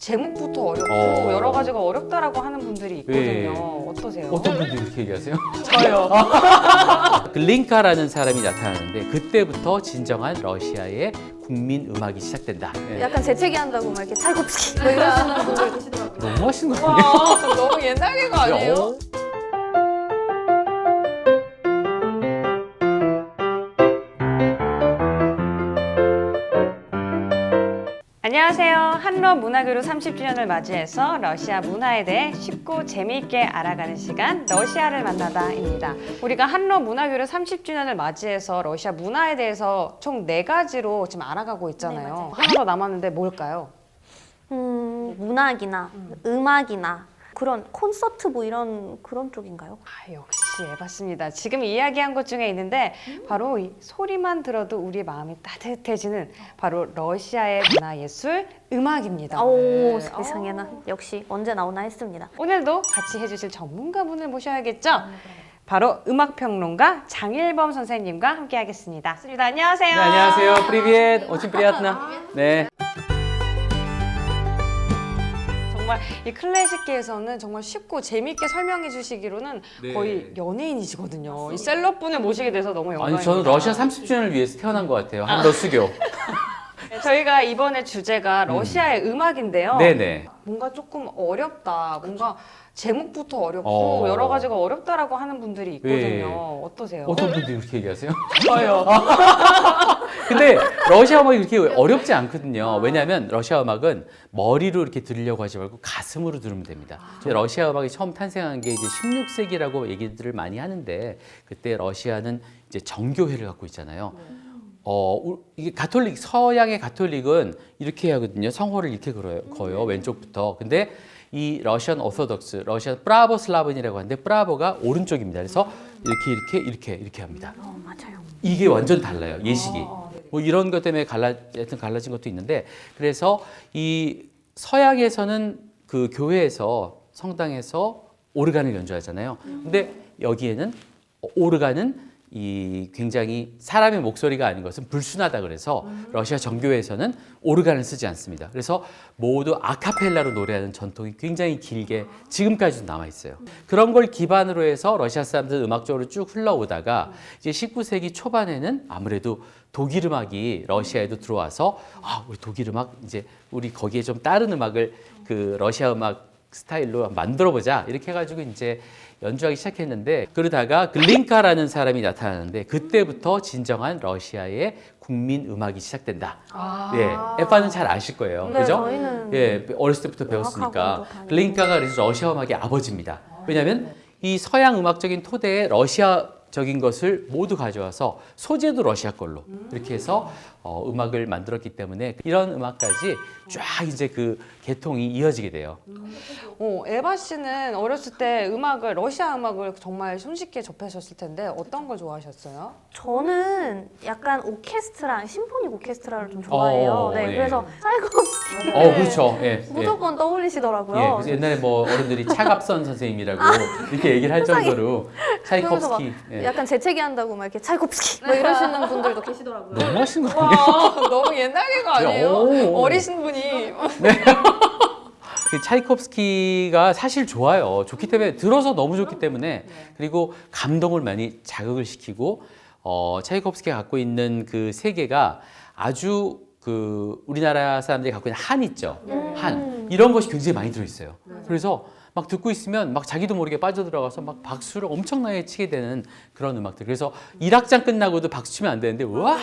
제목부터 어렵고 여러 가지가 어렵다라고 하는 분들이 있거든요. 어떠세요? 어떤 분들이 이렇게 얘기하세요? 저요. 글린카라는 사람이 나타나는데 그때부터 진정한 러시아의 국민 음악이 시작된다. 예. 약간 재채기 한다고 막 이렇게 찰콥스키 뭐 이러시는 분들 계시더라고요. 너무 하시는 거 아니에요? 와, 너무 옛날 개그 아니에요? 어? 안녕하세요. 한러 문화교류 30주년을 맞이해서 러시아 문화에 대해 쉽고 재미있게 알아가는 시간 러시아를 만나다입니다. 우리가 한러 문화교류 30주년을 맞이해서 러시아 문화에 대해서 총 4가지로 지금 알아가고 있잖아요. 하나 더 남았는데 뭘까요? 문학이나 음악이나 그런 콘서트 뭐 이런 그런 쪽인가요? 아, 역시 맞습니다. 지금 이야기한 것 중에 있는데 바로 이 소리만 들어도 우리의 마음이 따뜻해지는 바로 러시아의 문화예술 음악입니다. 오, 네. 세상에나 역시 언제 나오나 했습니다. 오늘도 같이 해주실 전문가분을 모셔야겠죠? 바로 음악평론가 장일범 선생님과 함께하겠습니다. 안녕하세요. 네, 안녕하세요. Привет. Очень приятно. 네. 정말 이 클래식계에서는 정말 쉽고 재미있게 설명해 주시기로는 네. 거의 연예인이시거든요. 이 셀럽분을 모시게 돼서 너무 영광입니다. 아니 저는 러시아 30주년을 위해서 태어난 것 같아요. 한러 수교. 저희가 이번에 주제가 러시아의 음악인데요. 네네. 뭔가 조금 어렵다. 뭔가 제목부터 어렵고 여러 가지가 어렵다라고 하는 분들이 있거든요. 네. 어떠세요? 어떤 분들이 이렇게 얘기하세요? 저요. 근데 러시아 음악이 그렇게 어렵지 않거든요. 왜냐하면 러시아 음악은 머리로 이렇게 들으려고 하지 말고 가슴으로 들으면 됩니다. 러시아 음악이 처음 탄생한 게 이제 16세기라고 얘기들을 많이 하는데 그때 러시아는 이제 정교회를 갖고 있잖아요. 이게 가톨릭, 서양의 가톨릭은 이렇게 하거든요. 성호를 이렇게 거요. 왼쪽부터. 근데 이 러시안 오소독스, 러시안 프라보슬라븐이라고 하는데 프라보가 오른쪽입니다. 그래서 이렇게 합니다. 맞아요. 이게 완전 달라요. 예식이. 뭐 이런 것 때문에 갈라진 것도 있는데 그래서 이 서양에서는 그 교회에서 성당에서 오르간을 연주하잖아요. 근데 여기에는 오르간은 이 굉장히 사람의 목소리가 아닌 것은 불순하다 그래서 러시아 정교회에서는 오르간을 쓰지 않습니다. 그래서 모두 아카펠라로 노래하는 전통이 굉장히 길게 지금까지도 남아 있어요. 그런 걸 기반으로 해서 러시아 사람들 음악적으로 쭉 흘러오다가 이제 19세기 초반에는 아무래도 독일 음악이 러시아에도 들어와서 우리 독일 음악 이제 우리 거기에 좀 다른 음악을 그 러시아 음악 스타일로 만들어 보자 이렇게 해가지고 이제 연주하기 시작했는데 그러다가 글린카라는 사람이 나타나는데 그때부터 진정한 러시아의 국민 음악이 시작된다. 예, 에파는 잘 아실 거예요, 네, 그죠? 저희는 예, 어렸을 때부터 배웠으니까 음악학원도 다니고. 글린카가 그래서 러시아 음악의 아버지입니다. 왜냐하면 이 서양 음악적인 토대에 러시아적인 것을 모두 가져와서 소재도 러시아 걸로 이렇게 해서 음악을 만들었기 때문에 이런 음악까지 쫙 이제 그 계통이 이어지게 돼요. 에바 씨는 어렸을 때 러시아 음악을 정말 손쉽게 접하셨을 텐데 어떤 걸 좋아하셨어요? 저는 약간 오케스트라, 심포니 오케스트라를 좀 좋아해요. 네, 네. 그래서 차이콥스키 그렇죠. 예, 무조건 떠올리시더라고요. 예, 그래서 옛날에 뭐 어른들이 차갑선 선생님이라고 이렇게 얘기를 할 정도로 그러면서 차이콥스키. 막 예. 약간 재채기 한다고 막 이렇게 찰콥스키 뭐 이러시는 분들도 계시더라고요. 너무 하신 거 아니에요? 와, 너무 옛날 개그 아니에요? 오. 어리신 분이. 그 차이콥스키가 사실 좋아요. 좋기 때문에 들어서 너무 좋기 때문에 그리고 감동을 많이 자극을 시키고 차이콥스키가 갖고 있는 그 세계가 아주 그 우리나라 사람들이 갖고 있는 한 있죠. 한 이런 것이 굉장히 많이 들어 있어요. 그래서 막 듣고 있으면 막 자기도 모르게 빠져들어가서 막 박수를 엄청나게 치게 되는 그런 음악들. 그래서 1악장 끝나고도 박수 치면 안 되는데 우와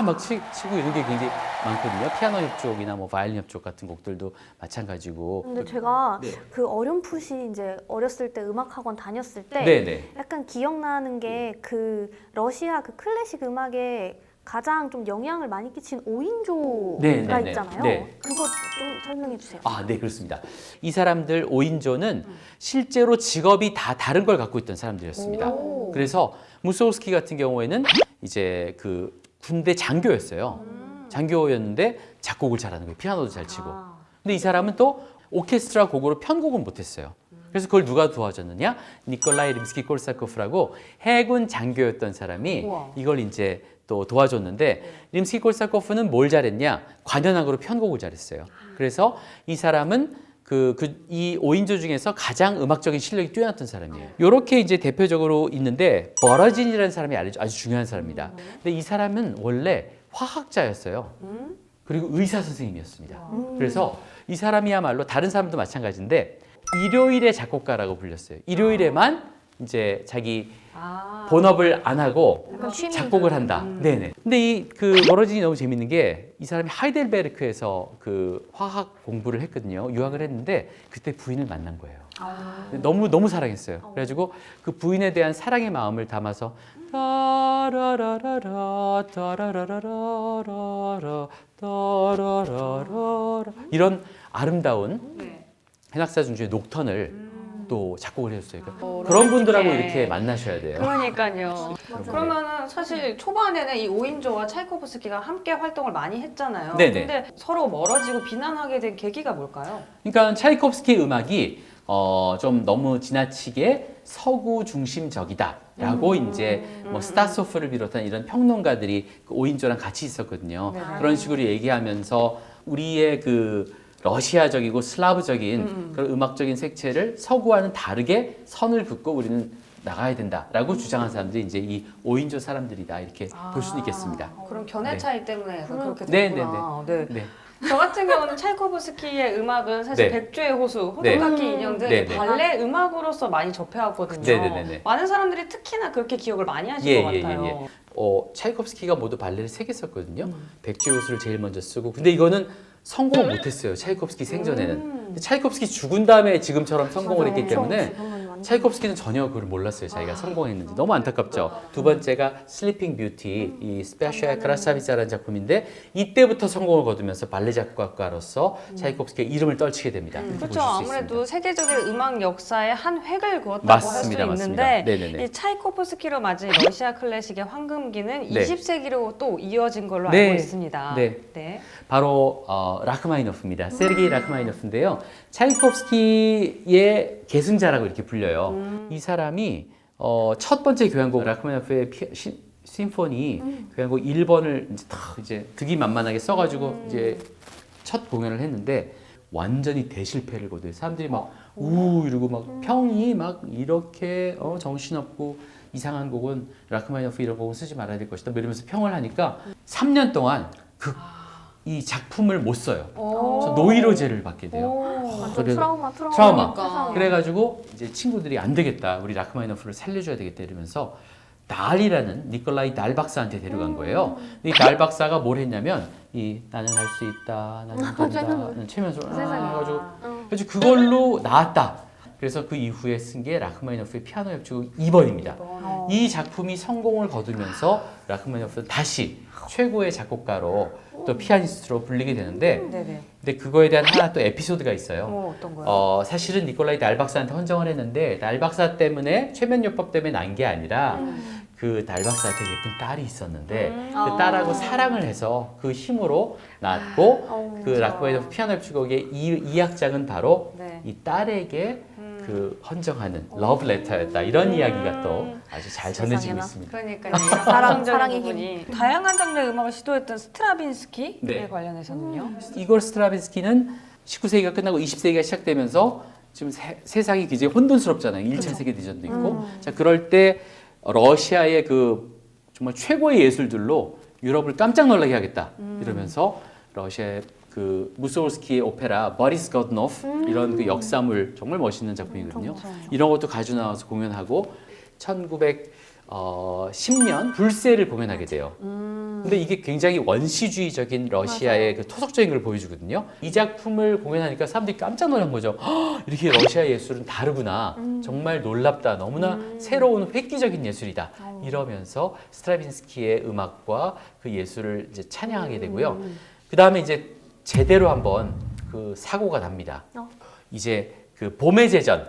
막 치고 이런 게 굉장히 많거든요. 피아노 협곡이나 뭐 바이올린 협곡 같은 곡들도 마찬가지고. 근데 제가 네. 그 어렴풋이 이제 어렸을 때 음악학원 다녔을 때 네네. 약간 기억나는 게 그 러시아 그 클래식 음악에 가장 좀 영향을 많이 끼친 5인조가 네, 네, 네. 있잖아요. 네. 그거 좀 설명해 주세요. 네, 그렇습니다. 이 사람들 5인조는 실제로 직업이 다 다른 걸 갖고 있던 사람들이었습니다. 오. 그래서 무소스키 같은 경우에는 이제 그 군대 장교였어요. 장교였는데 작곡을 잘하는 거예요. 피아노도 잘 치고. 근데 이 사람은 또 오케스트라 곡으로 편곡은 못했어요. 그래서 그걸 누가 도와줬느냐? 니콜라이 림스키 콜사코프라고 해군 장교였던 사람이 우와. 이걸 이제 또 도와줬는데 림스키-콜사코프는 뭘 잘했냐? 관현악으로 편곡을 잘했어요. 그래서 이 사람은 이 5인조 중에서 가장 음악적인 실력이 뛰어났던 사람이에요. 이렇게 이제 대표적으로 있는데 버러진이라는 사람이 아주 중요한 사람입니다. 근데 이 사람은 원래 화학자였어요. 그리고 의사 선생님이었습니다. 그래서 이 사람이야말로 다른 사람도 마찬가지인데 일요일의 작곡가라고 불렸어요. 일요일에만 이제 자기 본업을 안 하고 약간 취미. 작곡을 한다. 네네. 근데 이 버러진이 너무 재밌는 게 이 사람이 하이델베르크에서 그 화학 공부를 했거든요. 유학을 했는데 그때 부인을 만난 거예요. 너무 사랑했어요. 그래가지고 그 부인에 대한 사랑의 마음을 담아서 따라라라라 따라라라라라 따라라라라 이런 아름다운 hen악사 중주의 녹턴을 또 작곡을 해줬어요. 그런 분들하고 이렇게 만나셔야 돼요. 그러니까요. 그러면은 사실 초반에는 이 5인조와 차이코프스키가 함께 활동을 많이 했잖아요. 네네. 근데 서로 멀어지고 비난하게 된 계기가 뭘까요? 그러니까 차이콥스키 음악이 좀 너무 지나치게 서구 중심적이다라고 이제 뭐 스타소프를 비롯한 이런 평론가들이 그 5인조랑 같이 있었거든요. 네네. 그런 식으로 얘기하면서 우리의 러시아적이고 슬라브적인 그런 음악적인 색채를 서구와는 다르게 선을 긋고 우리는 나가야 된다라고 주장한 사람들이 이제 이 5인조 사람들이다 이렇게 볼 수도 있겠습니다. 그럼 견해 네. 차이 때문에 약간 그렇게 네, 됐구나. 네. 네. 저 같은 경우는 차이코프스키의 음악은 사실 네. 백조의 호수, 네. 호두깎이 인형 등 네, 네. 발레 음악으로서 많이 접해왔거든요. 네, 네, 네, 네. 많은 사람들이 특히나 그렇게 기억을 많이 하실 예, 것 예, 같아요. 예, 예. 차이콥스키가 모두 발레를 3개 썼거든요. 백조의 호수를 제일 먼저 쓰고 근데 이거는 성공을 못했어요. 차이콥스키 생전에는. 근데 차이콥스키 죽은 다음에 지금처럼 성공을 했기 때문에 차이콥스키는 전혀 그걸 몰랐어요. 자기가 성공했는지. 너무 안타깝죠. 두 번째가 슬리핑 뷰티, 이 스페샤 크라사비자라는 작품인데 이때부터 성공을 거두면서 발레 작곡가로서 차이콥스키의 이름을 떨치게 됩니다. 이렇게 그렇죠. 보실 수 아무래도 있습니다. 세계적인 음악 역사에 한 획을 그었다고 맞습니다, 할 수 있는데 맞습니다. 네네네. 이 차이코프스키로 맞은 러시아 클래식의 황금기는 네. 20세기로 또 이어진 걸로 네. 알고 있습니다. 네. 네. 바로 라흐마니노프입니다. 세르게이 라흐마니노프인데요. 차이콥스키의 계승자라고 이렇게 불려요. 이 사람이 첫 번째 교향곡 라흐마니노프의 심포니 교향곡 1번을 이제 득이 만만하게 써가지고 이제 첫 공연을 했는데 완전히 대실패를 거둬요. 사람들이 막 이러고 막 평이 막 이렇게 정신없고 이상한 곡은 라흐마니노프 이런 곡은 쓰지 말아야 될 것이다. 이러면서 평을 하니까 3년 동안 이 작품을 못 써요. 그래서 노이로제를 받게 돼요. 완전 그래- 트라우마. 그러니까. 그래가지고 이제 친구들이 안 되겠다. 우리 라흐마니노프를 살려줘야 되겠다 이러면서 날이라는 니콜라이 날 박사한테 데려간 거예요. 이 날 박사가 뭘 했냐면 나는 할 수 있다, 나는 된다, 나는 최면서 해가지고 그래서 그걸로 나왔다. 그래서 그 이후에 쓴 게 라흐마니노프의 피아노 협주곡 2번입니다. 이 작품이 성공을 거두면서 라흐마니노프는 다시 최고의 작곡가로 또 피아니스트로 불리게 되는데 네네. 근데 그거에 대한 하나 또 에피소드가 있어요. 어떤 거요? 사실은 니콜라이 날 박사한테 헌정을 했는데 날 박사 때문에 최면요법 때문에 난 게 아니라 그 날 박사한테 예쁜 딸이 있었는데 그 딸하고 사랑을 해서 그 힘으로 낳았고 그 라흐마니노프 피아노 협주곡의 이 악장은 바로 네. 이 딸에게 그 헌정하는 러브 레터였다 이런 이야기가 또 아주 잘 전해지고 세상에나. 있습니다. 그러니까 사랑의 사랑의 부분이 다양한 장르의 음악을 시도했던 스트라빈스키에 네. 관련해서는요. 이골 스트라빈스키는 19세기가 끝나고 20세기가 시작되면서 지금 세상이 굉장히 혼돈스럽잖아요. 1차 세계대전도 있고. 자, 그럴 때 러시아의 정말 최고의 예술들로 유럽을 깜짝 놀라게 하겠다. 이러면서 러시아의 무소울스키의 오페라 버리스 거드노프 이런 그 역사물 정말 멋있는 작품이거든요. 이런 것도 가지고 나와서 공연하고 1910년 불세를 공연하게 돼요. 근데 이게 굉장히 원시주의적인 러시아의 그 토속적인 걸 보여주거든요. 이 작품을 공연하니까 사람들이 깜짝 놀란 거죠. "헉, 이렇게 러시아 예술은 다르구나. 정말 놀랍다. 너무나 새로운 획기적인 예술이다. 이러면서 스트라빈스키의 음악과 그 예술을 이제 찬양하게 되고요. 그 다음에 이제 제대로 한번 그 사고가 납니다. 이제 그 봄의 제전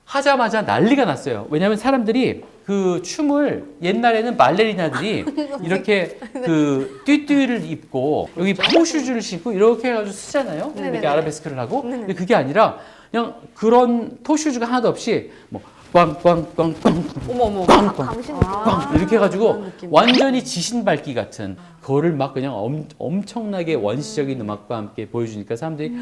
하자마자 난리가 났어요. 왜냐하면 사람들이 그 춤을 옛날에는 발레리나들이 이렇게 그 띠띠를 입고 여기 포슈즈를 신고 이렇게 해가지고 쓰잖아요. 이렇게 아라베스크를 하고. 근데 그게 아니라 그냥 그런 토슈즈가 하나도 없이 뭐 꽝꽝꽝꽝 어머. 당신 꽝 이렇게 해가지고 그런 느낌. 완전히 지신밟기 같은 그거를 막 그냥 엄청나게 원시적인 음악과 함께 보여주니까 사람들이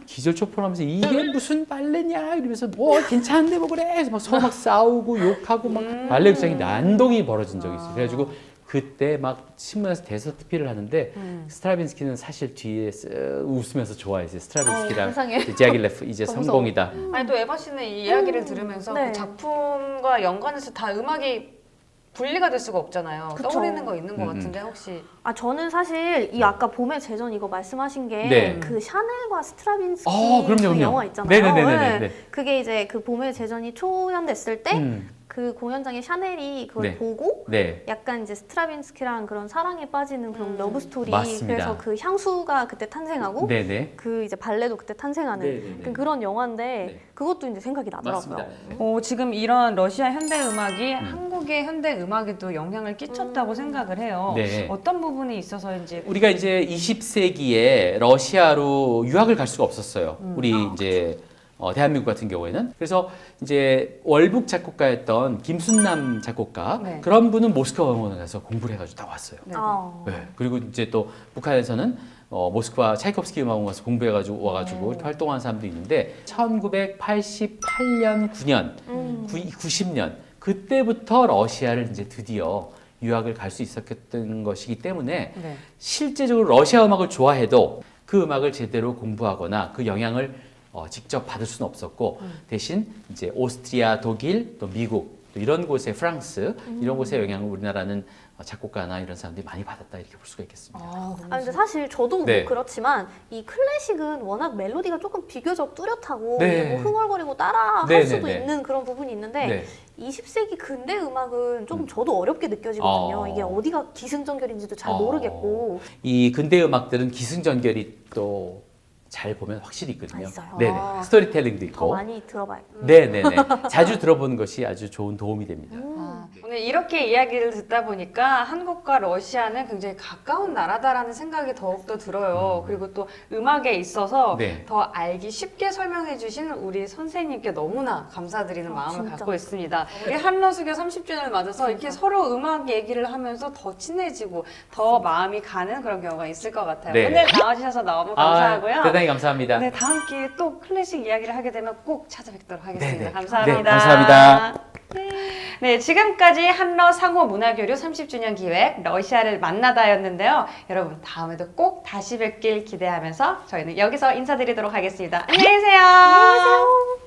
기절초풍하면서 이게 무슨 발레냐 이러면서 뭐 괜찮은데 뭐 그래 그래서 막 서로 막 싸우고 욕하고 막 발레 극장이 난동이 벌어진 적이 있어요. 그래가지고 그때 막 신문에서 대서특필을 하는데 스트라빈스키는 사실 뒤에 쓱 웃으면서 좋아했어요. 스트라빈스키랑 세상에. 디아길레프 이제 너무 성공이다. 아니 또 에바 씨는 이 이야기를 들으면서 네. 그 작품과 연관해서 다 음악이 분리가 될 수가 없잖아요. 그쵸. 떠오르는 거 있는 것 같은데 혹시 아 저는 사실 이 아까 봄의 제전 이거 말씀하신 게 네. 그 샤넬과 스트라빈스키 그럼요, 그 그럼요. 영화 있잖아요. 네네네네네. 네. 그게 이제 그 봄의 제전이 초연됐을 때 그 음. 공연장에 샤넬이 그걸 네. 보고 네. 약간 이제 스트라빈스키랑 그런 사랑에 빠지는 그런 러브 스토리. 맞습니다. 그래서 그 향수가 그때 탄생하고 네네. 그 이제 발레도 그때 탄생하는 네네네. 그런 영화인데 네. 그것도 이제 생각이 나더라고요. 맞습니다. 지금 이런 러시아 현대 음악이 한국의 현대 음악에도 영향을 끼쳤다고 생각을 해요. 네. 어떤 부분이 있어서인지 우리가 이제 20세기에 러시아로 유학을 갈 수가 없었어요. 우리 이제 대한민국 같은 경우에는. 그래서 이제 월북 작곡가였던 김순남 작곡가 네. 그런 분은 모스크바 공원에 가서 공부를 해가지고 다 왔어요. 네. 네. 그리고 이제 또 북한에서는 모스크바 차이콥스키 음악원 가서 공부해가지고 와가지고 이렇게 활동한 사람도 있는데 1988년, 9년, 90년 그때부터 러시아를 이제 드디어 유학을 갈 수 있었던 것이기 때문에 네. 실제적으로 러시아 음악을 좋아해도 그 음악을 제대로 공부하거나 그 영향을 직접 받을 수는 없었고 대신 이제 오스트리아, 독일, 또 미국 또 이런 곳에 프랑스 이런 곳의 영향을 우리나라는 작곡가나 이런 사람들이 많이 받았다 이렇게 볼 수가 있겠습니다. 아 근데 사실 저도 네. 뭐 그렇지만 이 클래식은 워낙 멜로디가 조금 비교적 뚜렷하고 네. 이제 뭐 흥얼거리고 따라 할 네, 수도 네, 네. 있는 그런 부분이 있는데 네. 20세기 근대 음악은 조금 저도 어렵게 느껴지거든요. 이게 어디가 기승전결인지도 잘 모르겠고. 이 근대 음악들은 기승전결이 또 잘 보면 확실히 있거든요. 있어요. 네네. 아. 스토리텔링도 더 있고. 많이 들어봐야겠다. 네네네. 자주 들어보는 것이 아주 좋은 도움이 됩니다. 오늘 이렇게 이야기를 듣다 보니까 한국과 러시아는 굉장히 가까운 나라다라는 생각이 더욱더 들어요. 그리고 또 음악에 있어서 네. 더 알기 쉽게 설명해 주신 우리 선생님께 너무나 감사드리는 마음을 진짜. 갖고 있습니다. 우리 한러수교 30주년을 맞아서 이렇게 서로 음악 얘기를 하면서 더 친해지고 더 마음이 가는 그런 경우가 있을 것 같아요. 네. 오늘 나와주셔서 너무 감사하고요. 대단히 감사합니다. 네, 다음 기회에 또 클래식 이야기를 하게 되면 꼭 찾아뵙도록 하겠습니다. 네네. 감사합니다. 네, 감사합니다. 네, 지금까지 한러 상호 문화교류 30주년 기획 러시아를 만나다였는데요. 여러분 다음에도 꼭 다시 뵙길 기대하면서 저희는 여기서 인사드리도록 하겠습니다. 안녕히 계세요. 안녕히 계세요.